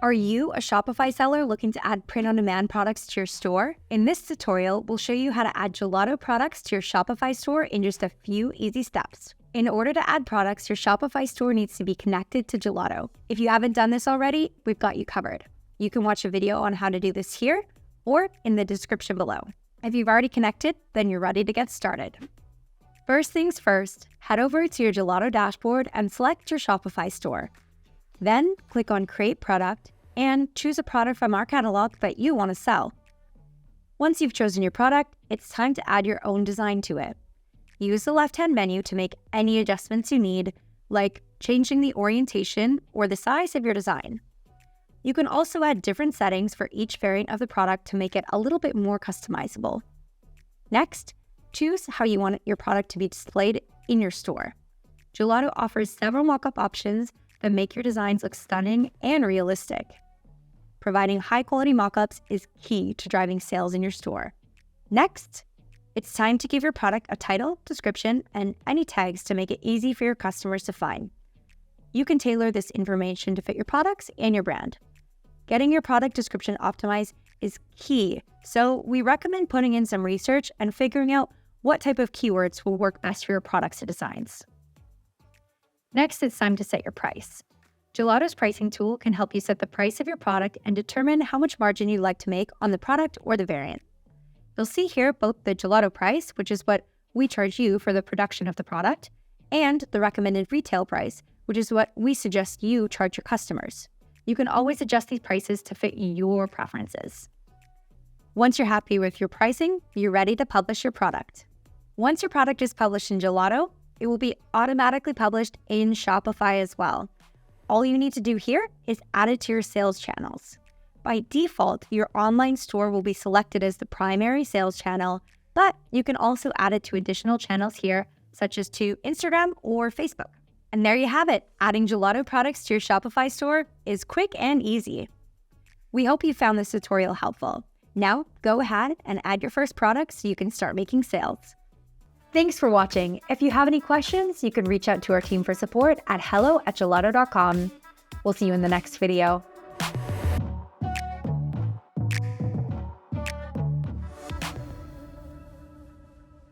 Are you a Shopify seller looking to add print-on-demand products to your store? In this tutorial, we'll show you how to add Gelato products to your Shopify store in just a few easy steps. In order to add products, your Shopify store needs to be connected to Gelato. If you haven't done this already, we've got you covered. You can watch a video on how to do this here or in the description below. If you've already connected, then you're ready to get started. First things first, head over to your Gelato dashboard and select your Shopify store. Then click on Create Product and choose a product from our catalog that you want to sell. Once you've chosen your product, it's time to add your own design to it. Use the left-hand menu to make any adjustments you need, like changing the orientation or the size of your design. You can also add different settings for each variant of the product to make it a little bit more customizable. Next, choose how you want your product to be displayed in your store. Gelato offers several mockup options that make your designs look stunning and realistic. Providing high-quality mockups is key to driving sales in your store. Next, it's time to give your product a title, description, and any tags to make it easy for your customers to find. You can tailor this information to fit your products and your brand. Getting your product description optimized is key, so we recommend putting in some research and figuring out what type of keywords will work best for your products and designs. Next, it's time to set your price. Gelato's pricing tool can help you set the price of your product and determine how much margin you'd like to make on the product or the variant. You'll see here both the Gelato price, which is what we charge you for the production of the product, and the recommended retail price, which is what we suggest you charge your customers. You can always adjust these prices to fit your preferences. Once you're happy with your pricing, you're ready to publish your product. Once your product is published in Gelato, it will be automatically published in Shopify as well. All you need to do here is add it to your sales channels. By default, your online store will be selected as the primary sales channel, but you can also add it to additional channels here, such as to Instagram or Facebook. And there you have it. Adding Gelato products to your Shopify store is quick and easy. We hope you found this tutorial helpful. Now, go ahead and add your first product so you can start making sales. Thanks for watching. If you have any questions, you can reach out to our team for support at hello@gelato.com. We'll see you in the next video.